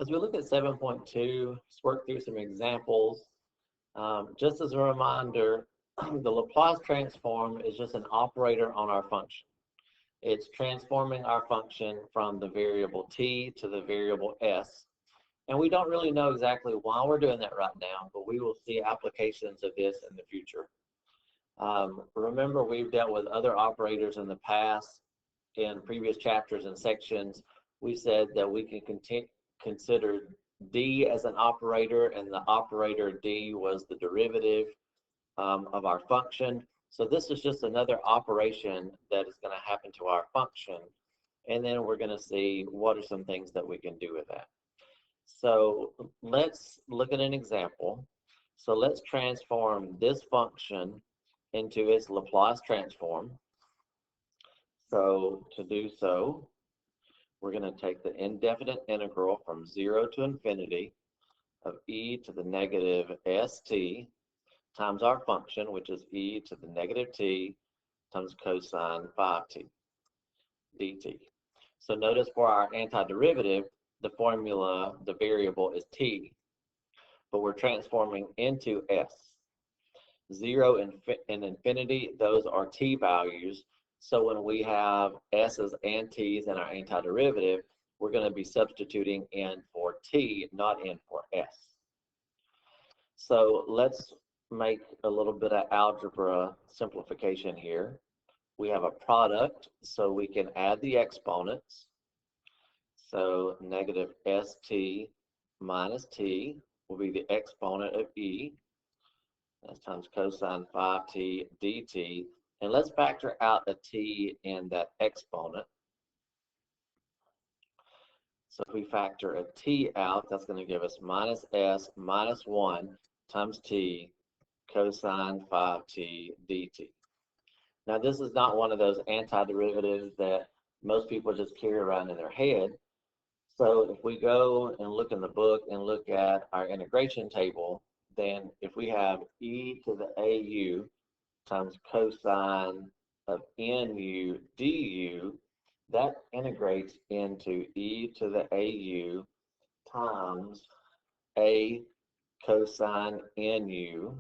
As we look at 7.2, let's work through some examples. Just as a reminder, the Laplace transform is just an operator on our function. It's transforming our function from the variable t to the variable s. And we don't really know exactly why we're doing that right now, but we will see applications of this in the future. Remember, we've dealt with other operators in the past. In previous chapters and sections, we said that we can consider d as an operator, and the operator d was the derivative of our function. So this is just another operation that is going to happen to our function. And then we're going to see what are some things that we can do with that. So let's look at an example. So let's transform this function into its Laplace transform. So to do so, we're going to take the indefinite integral from 0 to infinity of e to the negative st times our function, which is e to the negative t times cosine 5t dt. So notice for our antiderivative, the formula, the variable is t, but we're transforming into s. 0 and infinity, those are t values. So when we have s's and t's in our antiderivative, we're going to be substituting in for t, not in for s. So let's make a little bit of algebra simplification here. We have a product, so we can add the exponents. So negative st minus t will be the exponent of e. That's times cosine 5t dt. And let's factor out a t in that exponent. So if we factor a t out, that's going to give us minus s minus 1 times t cosine 5t dt. Now this is not one of those antiderivatives that most people just carry around in their head. So if we go and look in the book and look at our integration table, then if we have e to the au times cosine of nu du, that integrates into e to the au times a cosine nu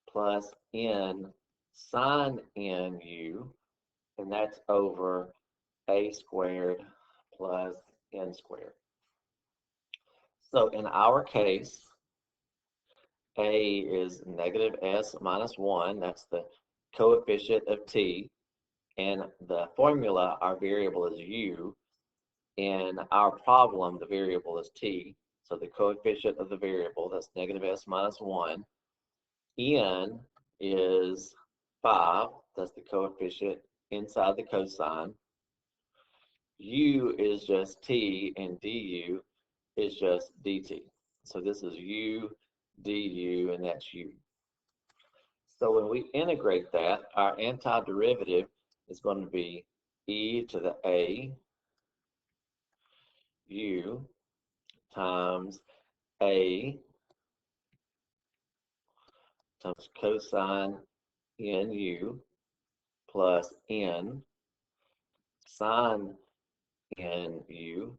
plus n sine nu, and that's over a squared plus n squared. So in our case, a is negative s minus 1, that's the coefficient of t, and the formula, our variable is u. In our problem, the variable is t, so the coefficient of the variable, that's negative s minus 1. N is 5, that's the coefficient inside the cosine. U is just t, and du is just dt. So this is u du, and that's u. So when we integrate that, our antiderivative is going to be e to the a u times a times cosine nu plus n sine nu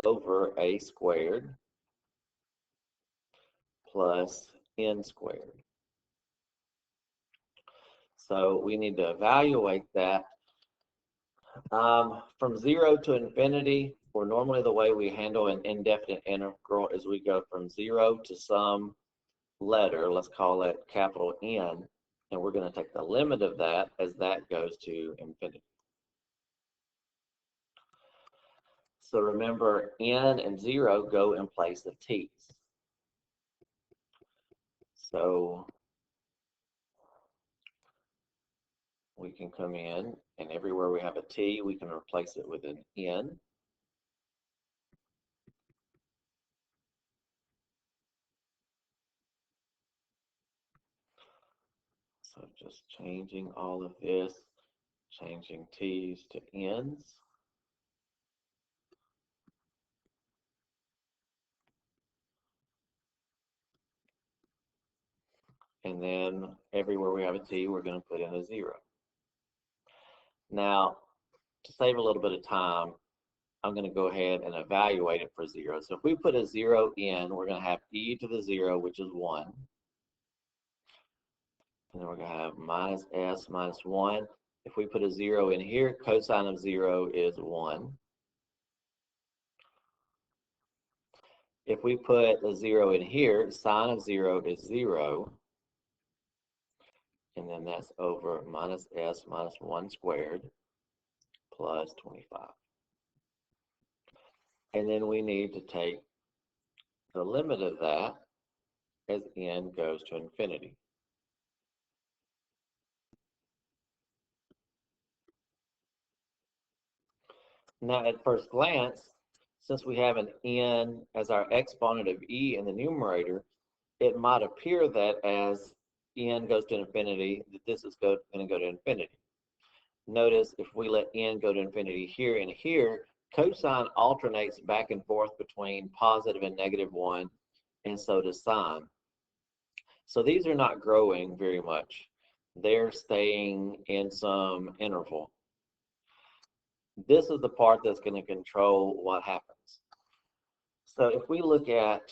over a squared plus n squared. So we need to evaluate that. From 0 to infinity, or normally the way we handle an indefinite integral is we go from 0 to some letter, let's call it capital N, and we're going to take the limit of that as that goes to infinity. So remember, n and 0 go in place of t's. So we can come in, and everywhere we have a t, we can replace it with an n. So just changing all of this, changing t's to n's. And then everywhere we have a t, we're going to put in a 0. Now, to save a little bit of time, I'm going to go ahead and evaluate it for 0. So if we put a 0 in, we're going to have e to the 0, which is 1. And then we're going to have minus s minus 1. If we put a 0 in here, cosine of 0 is 1. If we put a 0 in here, sine of 0 is 0. And then that's over minus s minus 1 squared plus 25. And then we need to take the limit of that as n goes to infinity. Now, at first glance, since we have an n as our exponent of e in the numerator, it might appear that as n goes to infinity, that this is going to go to infinity. Notice if we let n go to infinity here and here, cosine alternates back and forth between positive and negative 1, and so does sine. So these are not growing very much. They're staying in some interval. This is the part that's going to control what happens. So if we look at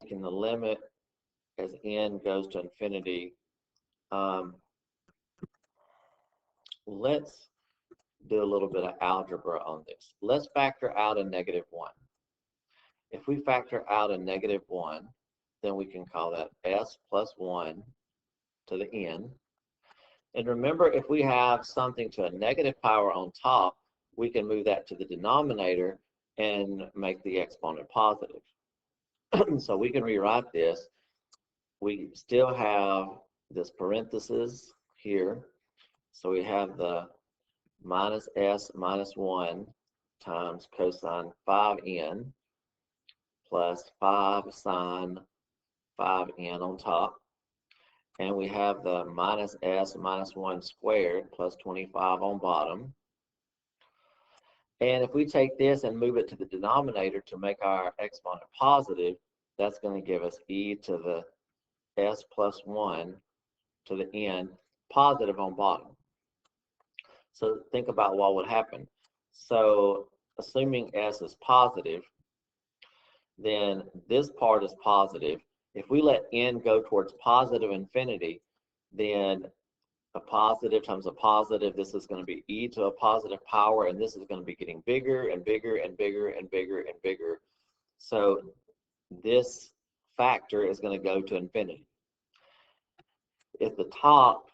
taking the limit as n goes to infinity, let's do a little bit of algebra on this. Let's factor out a negative 1. If we factor out a negative 1, then we can call that s plus 1 to the n. And remember, if we have something to a negative power on top, we can move that to the denominator and make the exponent positive. So we can rewrite this. We still have this parenthesis here. So we have the minus s minus 1 times cosine 5n plus 5 sine 5n on top. And we have the minus s minus 1 squared plus 25 on bottom. And if we take this and move it to the denominator to make our exponent positive, that's going to give us e to the s plus 1 to the n positive on bottom. So think about what would happen. So assuming s is positive, then this part is positive. If we let n go towards positive infinity, then a positive times a positive, this is going to be e to a positive power, and this is going to be getting bigger and bigger and bigger and bigger and bigger. So this factor is going to go to infinity. If the top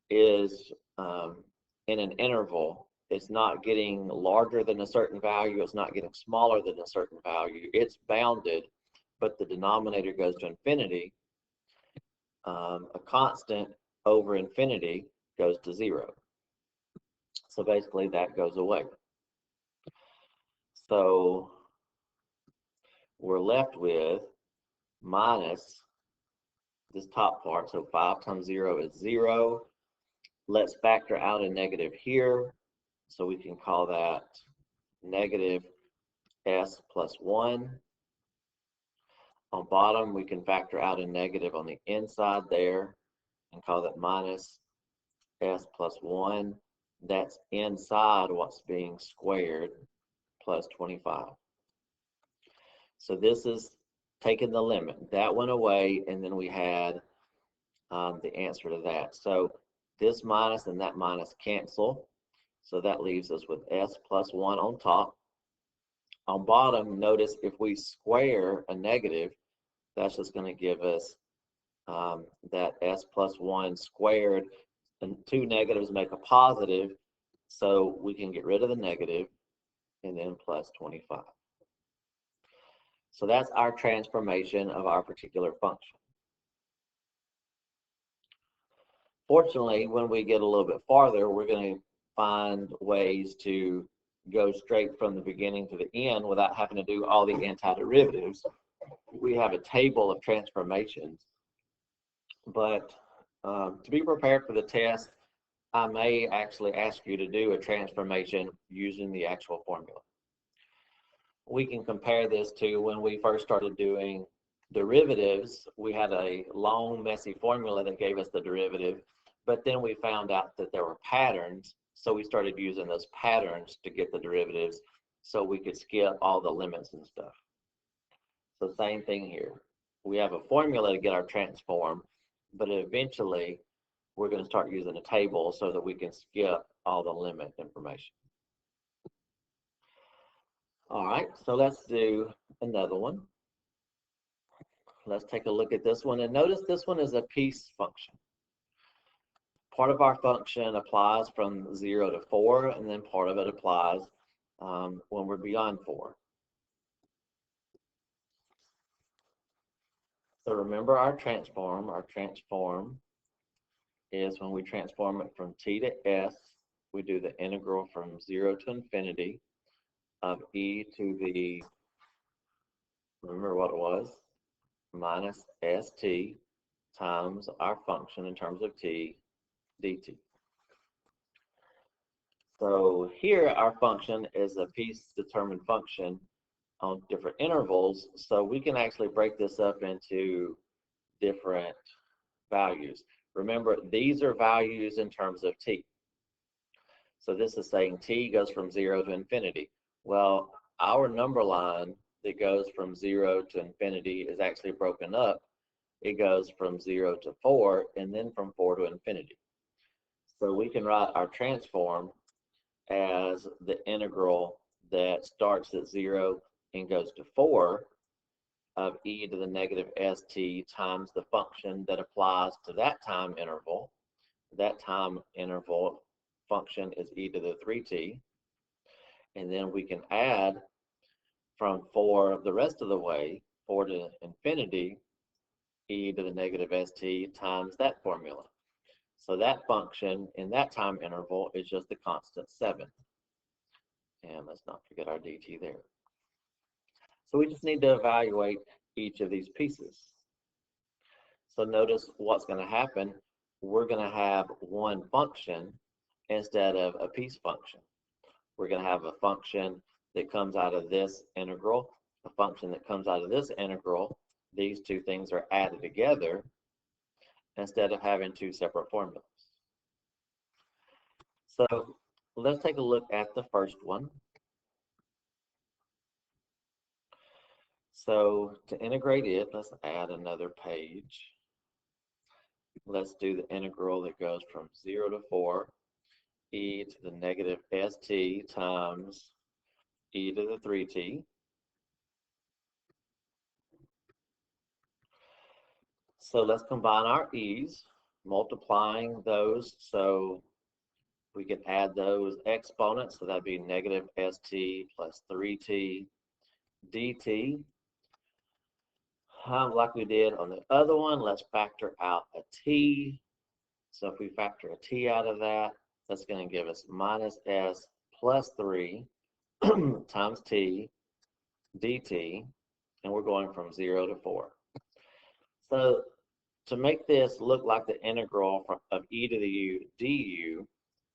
is in an interval, it's not getting larger than a certain value, it's not getting smaller than a certain value, it's bounded, but the denominator goes to infinity, a constant over infinity goes to 0. So basically that goes away. So we're left with minus this top part. So 5 times 0 is 0. Let's factor out a negative here. So we can call that negative s plus 1. On bottom, we can factor out a negative on the inside there and call that minus s plus 1. That's inside what's being squared plus 25. So this is taking the limit. That went away, and then we had the answer to that. So this minus and that minus cancel. So that leaves us with s plus 1 on top. On bottom, notice if we square a negative, that's just going to give us that s plus 1 squared, and 2 negatives make a positive, so we can get rid of the negative, and then plus 25. So that's our transformation of our particular function. Fortunately, when we get a little bit farther, we're going to find ways to go straight from the beginning to the end without having to do all the antiderivatives. We have a table of transformations, but to be prepared for the test, I may actually ask you to do a transformation using the actual formula. We can compare this to when we first started doing derivatives. We had a long, messy formula that gave us the derivative, but then we found out that there were patterns, so we started using those patterns to get the derivatives, so we could skip all the limits and stuff. So same thing here. We have a formula to get our transform, but eventually we're going to start using a table so that we can skip all the limit information. All right, so let's do another one. Let's take a look at this one, and notice this one is a piece function. Part of our function applies from 0 to 4, and then part of it applies when we're beyond 4. So remember our transform. Our transform is when we transform it from t to s, we do the integral from 0 to infinity of e to the, remember what it was, minus st times our function in terms of t dt. So here our function is a piece determined function on different intervals, so we can actually break this up into different values. Remember, these are values in terms of t. So this is saying t goes from 0 to infinity. Well, our number line that goes from 0 to infinity is actually broken up. It goes from 0 to 4, and then from 4 to infinity. So we can write our transform as the integral that starts at 0 and goes to 4 of e to the negative st times the function that applies to that time interval. That time interval function is e to the 3t. And then we can add from 4 the rest of the way, 4 to infinity, e to the negative st times that formula. So that function in that time interval is just the constant 7. And let's not forget our dt there. So we just need to evaluate each of these pieces. So notice what's going to happen. We're going to have one function instead of a piece function. We're going to have a function that comes out of this integral, a function that comes out of this integral. These two things are added together instead of having two separate formulas. So let's take a look at the first one. So to integrate it, let's add another page. Let's do the integral that goes from 0 to 4, e to the negative st times e to the 3t. So let's combine our e's, multiplying those so we can add those exponents. So that'd be negative st plus 3t dt. Like we did on the other one, let's factor out a t. So if we factor a t out of that, that's going to give us minus s plus 3 times t dt, and we're going from 0 to 4. So to make this look like the integral of e to the u du,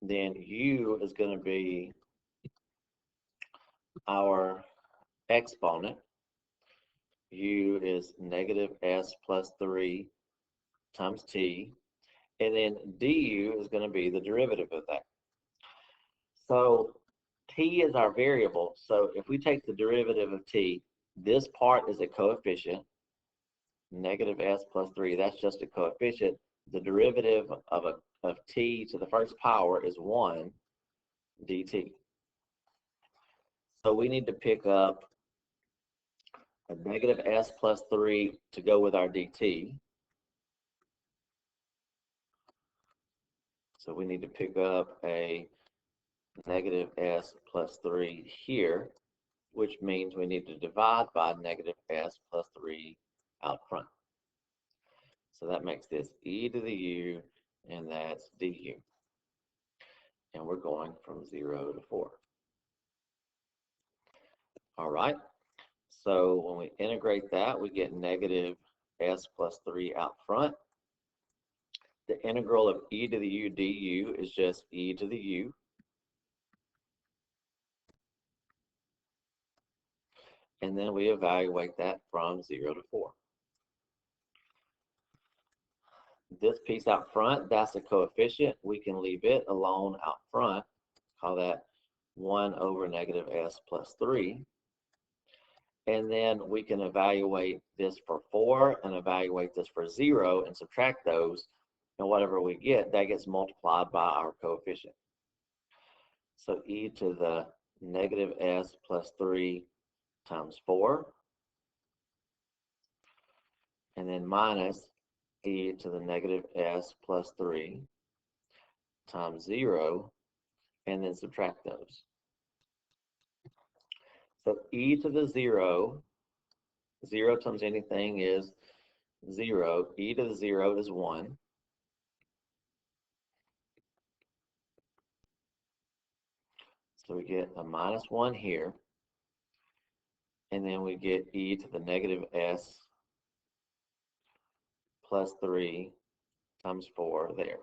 then u is going to be our exponent. U is negative s plus 3 times t, and then du is going to be the derivative of that. So t is our variable, so if we take the derivative of t, this part is a coefficient, negative s plus 3, that's just a coefficient. The derivative of t to the first power is 1 dt. So we need to pick up a negative s plus 3 to go with our dt. So we need to pick up a negative s plus 3 here, which means we need to divide by negative s plus 3 out front. So that makes this e to the u, and that's du. And we're going from 0 to 4. All right. So when we integrate that, we get negative s plus 3 out front. The integral of e to the u du is just e to the u. And then we evaluate that from 0 to 4. This piece out front, that's a coefficient. We can leave it alone out front. Call that 1 over negative s plus 3. And then we can evaluate this for 4 and evaluate this for 0 and subtract those. And whatever we get, that gets multiplied by our coefficient. So e to the negative s plus 3 times 4. And then minus e to the negative s plus 3 times 0. And then subtract those. So e to the 0, 0 times anything is 0. E to the 0 is 1. So we get a minus 1 here. And then we get e to the negative s plus 3 times 4 there.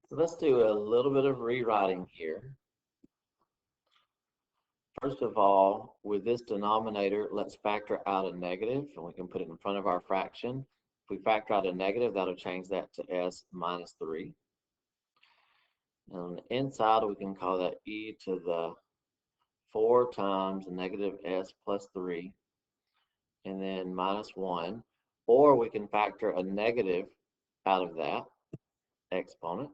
So let's do a little bit of rewriting here. First of all, with this denominator, let's factor out a negative, and we can put it in front of our fraction. If we factor out a negative, that'll change that to s minus 3. And on the inside, we can call that e to the 4 times negative s plus 3, and then minus 1. Or we can factor a negative out of that exponent.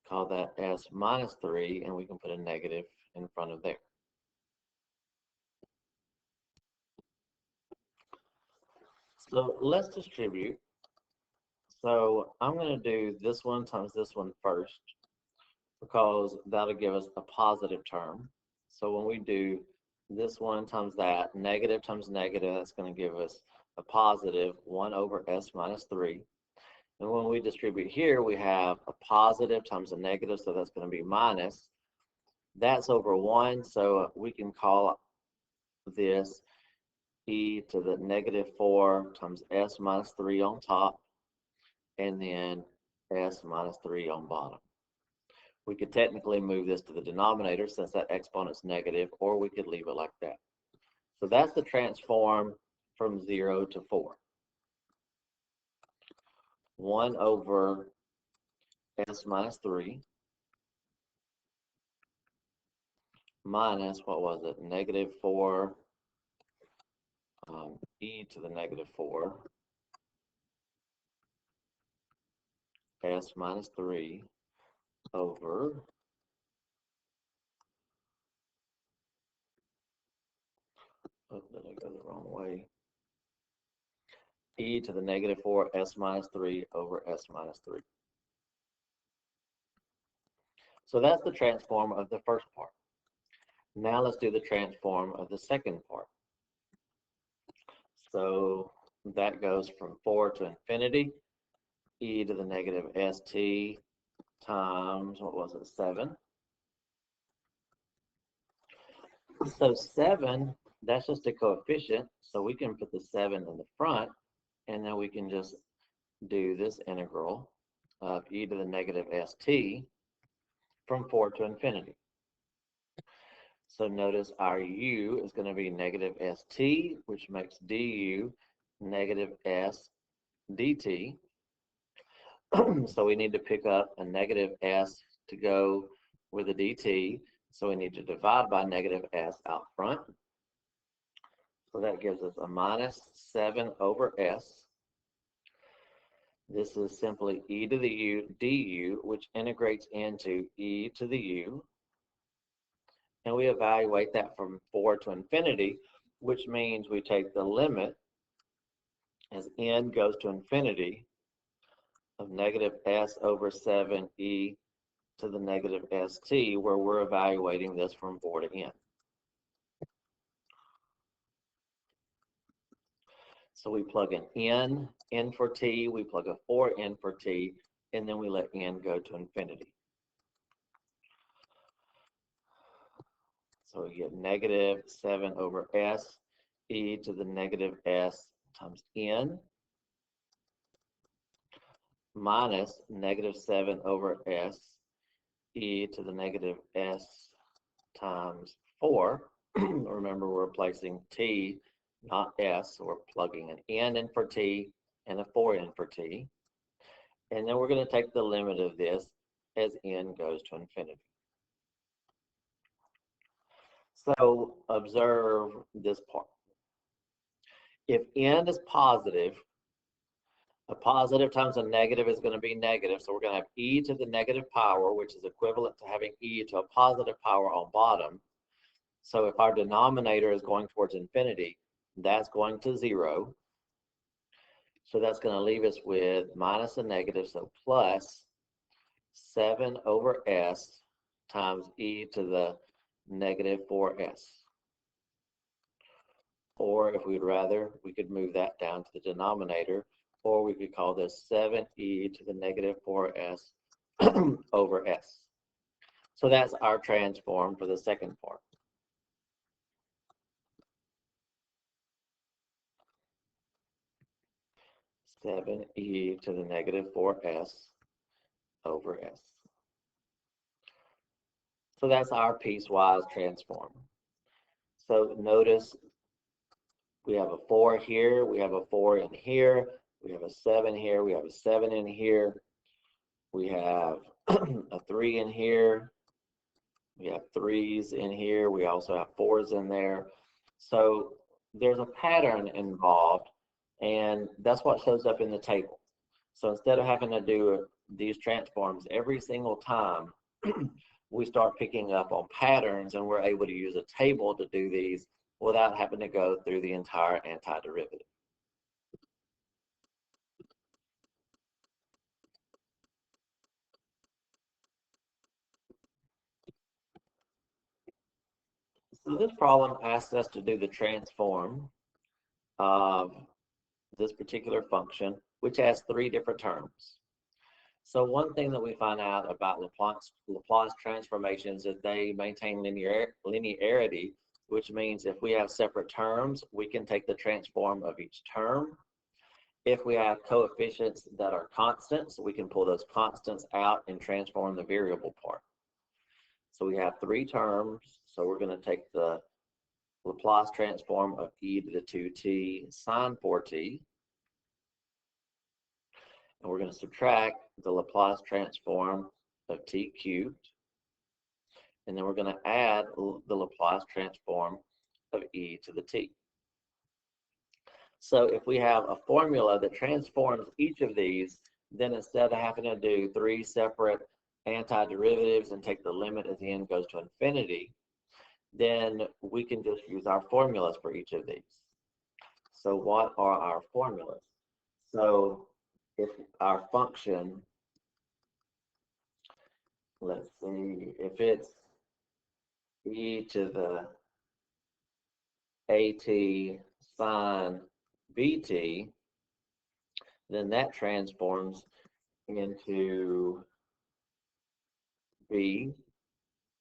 Call that s minus 3, and we can put a negative in front of there. So let's distribute. So I'm going to do this one times this one first, because that'll give us a positive term. So when we do this one times that, negative times negative, that's going to give us a positive 1 over s minus 3. And when we distribute here, we have a positive times a negative, so that's going to be minus. That's over 1, so we can call this e to the negative 4 times s minus 3 on top, and then s minus 3 on bottom. We could technically move this to the denominator since that exponent's negative, or we could leave it like that. So that's the transform from 0 to 4. 1 over s minus 3 minus, what was it, negative 4 e to the negative 4 s minus 3 over did I go the wrong way? E to the negative 4 s minus 3 over s minus 3. So that's the transform of the first part. Now let's do the transform of the second part. So that goes from 4 to infinity, e to the negative st times, what was it, 7. So 7, that's just a coefficient, so we can put the 7 in the front, and then we can just do this integral of e to the negative st from 4 to infinity. So notice our u is going to be negative st, which makes du negative s dt. So we need to pick up a negative s to go with a dt. So we need to divide by negative s out front. So that gives us a minus 7 over s. This is simply e to the u du, which integrates into e to the u. And we evaluate that from 4 to infinity, which means we take the limit as n goes to infinity of negative s over 7e to the negative st, where we're evaluating this from 4 to n. So we plug in n for t, we plug a 4 in for t, and then we let n go to infinity. So we get negative 7 over s e to the negative s times n minus negative 7 over s e to the negative s times 4. Remember, we're replacing t not s. So we're plugging an n in for t and a 4 in for t. And then we're going to take the limit of this as n goes to infinity. So observe this part. If n is positive, a positive times a negative is going to be negative. So we're going to have e to the negative power, which is equivalent to having e to a positive power on bottom. So if our denominator is going towards infinity, that's going to 0. So that's going to leave us with minus a negative, so plus 7 over s times e to the negative 4s. Or if we'd rather, we could move that down to the denominator, or we could call this 7e to the negative 4s over s. So that's our transform for the second part. 7e to the negative 4s over s. So that's our piecewise transform. So notice we have a 4 here, we have a 4 in here, we have a 7 here, we have a 7 in here, we have a 3 in here, we have 3s in here, we also have 4s in there. So there's a pattern involved, and that's what shows up in the table. So instead of having to do these transforms every single time, we start picking up on patterns, and we're able to use a table to do these without having to go through the entire antiderivative. So this problem asks us to do the transform of this particular function, which has 3 different terms. So one thing that we find out about Laplace transformations is they maintain linearity, which means if we have separate terms, we can take the transform of each term. If we have coefficients that are constants, we can pull those constants out and transform the variable part. So we have 3 terms, so we're going to take the Laplace transform of e to the 2t sine 4t, and we're going to subtract the Laplace transform of t cubed, and then we're going to add the Laplace transform of e to the t. So if we have a formula that transforms each of these, then instead of having to do 3 separate antiderivatives and take the limit as the n goes to infinity, then we can just use our formulas for each of these. So what are our formulas? So if our function, let's see, if it's e to the at sine bt, then that transforms into b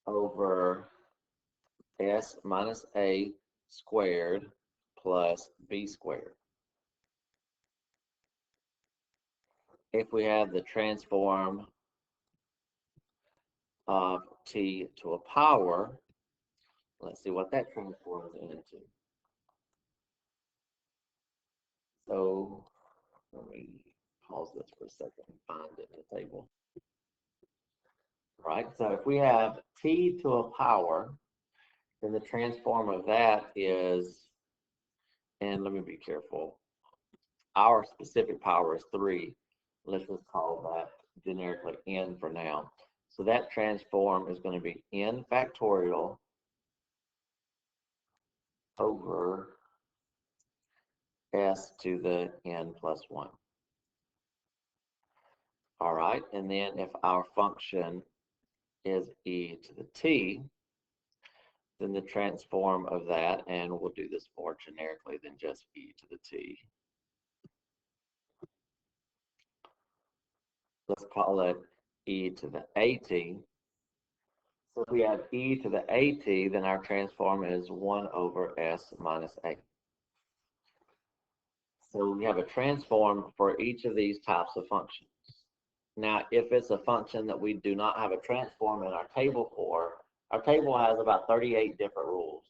over s minus a squared plus b squared. If we have the transform of t to a power, let's see what that transforms into. So let me pause this for a second and find it in the table. Right, so if we have t to a power, then the transform of that is, and let me be careful, our specific power is 3. Let's just call that generically n for now. So that transform is going to be n factorial over s to the n plus 1. All right, and then if our function is e to the t, then the transform of that, and we'll do this more generically than just e to the t. Let's call it e to the at. So if we have e to the at, then our transform is 1 over s minus a. So we have a transform for each of these types of functions. Now, if it's a function that we do not have a transform in our table for, our table has about 38 different rules.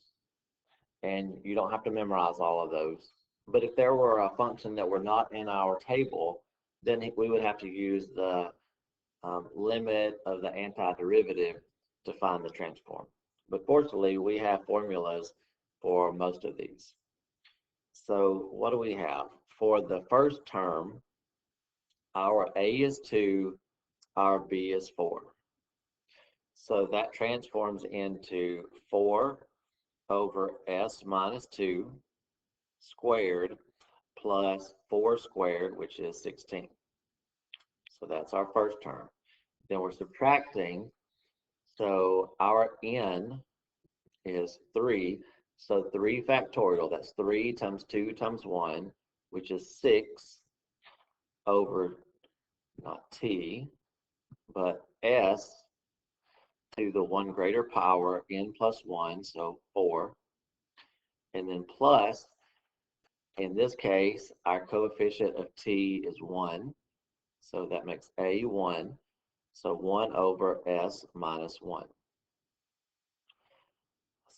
and you don't have to memorize all of those. But if there were a function that were not in our table, then we would have to use the limit of the antiderivative to find the transform. But fortunately, we have formulas for most of these. So what do we have? For the first term, our A is 2, our B is 4. So that transforms into 4 over S minus 2 squared plus 4 squared, which is 16. So that's our first term. Then we're subtracting. So our N is 3. So 3 factorial, that's 3 times 2 times 1, which is 6 over, not T, but S to the 1 greater power, N plus 1, so 4. And then plus, in this case, our coefficient of T is 1. So that makes A 1. So 1 over S minus 1.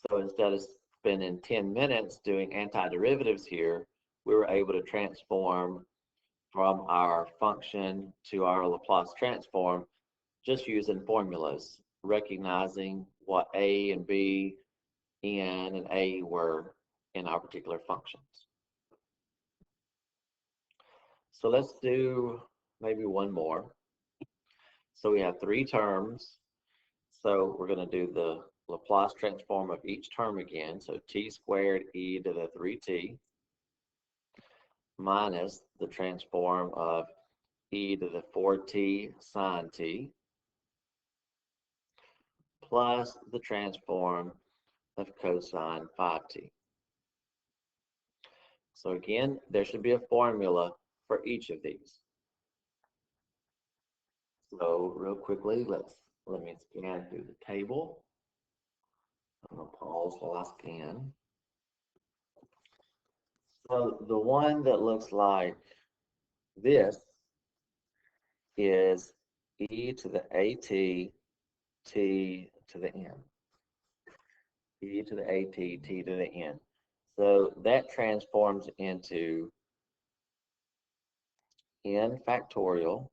So instead of spending 10 minutes doing antiderivatives here, we were able to transform from our function to our Laplace transform just using formulas, recognizing what A and B, N and A were in our particular functions. So let's do maybe one more. So we have 3 terms. So we're going to do the Laplace transform of each term again. So t squared e to the 3t minus the transform of e to the 4t sine t plus the transform of cosine 5t. So again, there should be a formula for each of these. So real quickly, let me scan through the table. I'm going to pause while I scan. So the one that looks like this is e to the at t to the n. E to the at t to the n. So that transforms into n factorial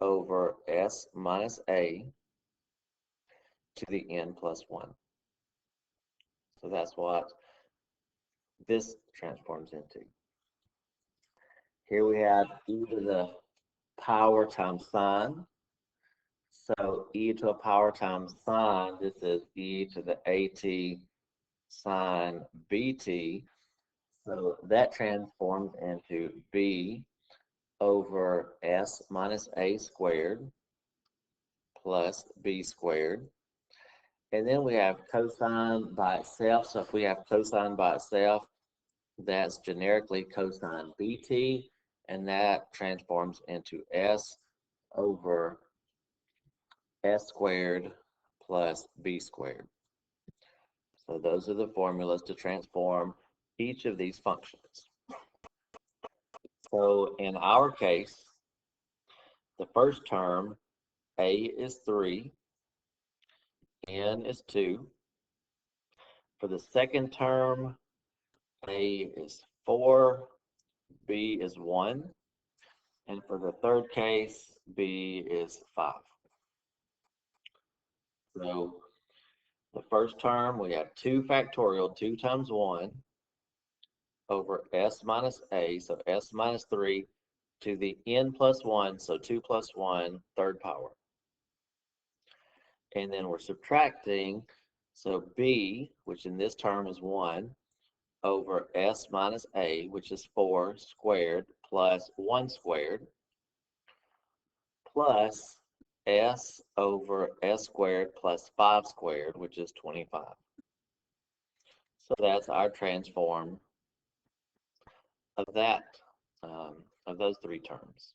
over s minus a to the n plus 1. So that's what this transforms into. Here we have e to the power times sine. So e to a power times sine, this is e to the at sine bt. So that transforms into b over s minus a squared plus b squared. And then we have cosine by itself. So if we have cosine by itself, that's generically cosine bt, and that transforms into s over s squared plus b squared. So those are the formulas to transform each of these functions. So in our case, the first term, a is 3, n is 2. For the second term, a is 4, b is 1. And for the third case, b is 5. So the first term, we have 2 factorial, 2 times 1, over s minus a, so s minus 3, to the n plus 1, so 2 plus 1, third power. And then we're subtracting, so b, which in this term is 1, over s minus a, which is 4 squared, plus 1 squared, plus s over s squared plus 5 squared, which is 25. So that's our transform of that, of those 3 terms.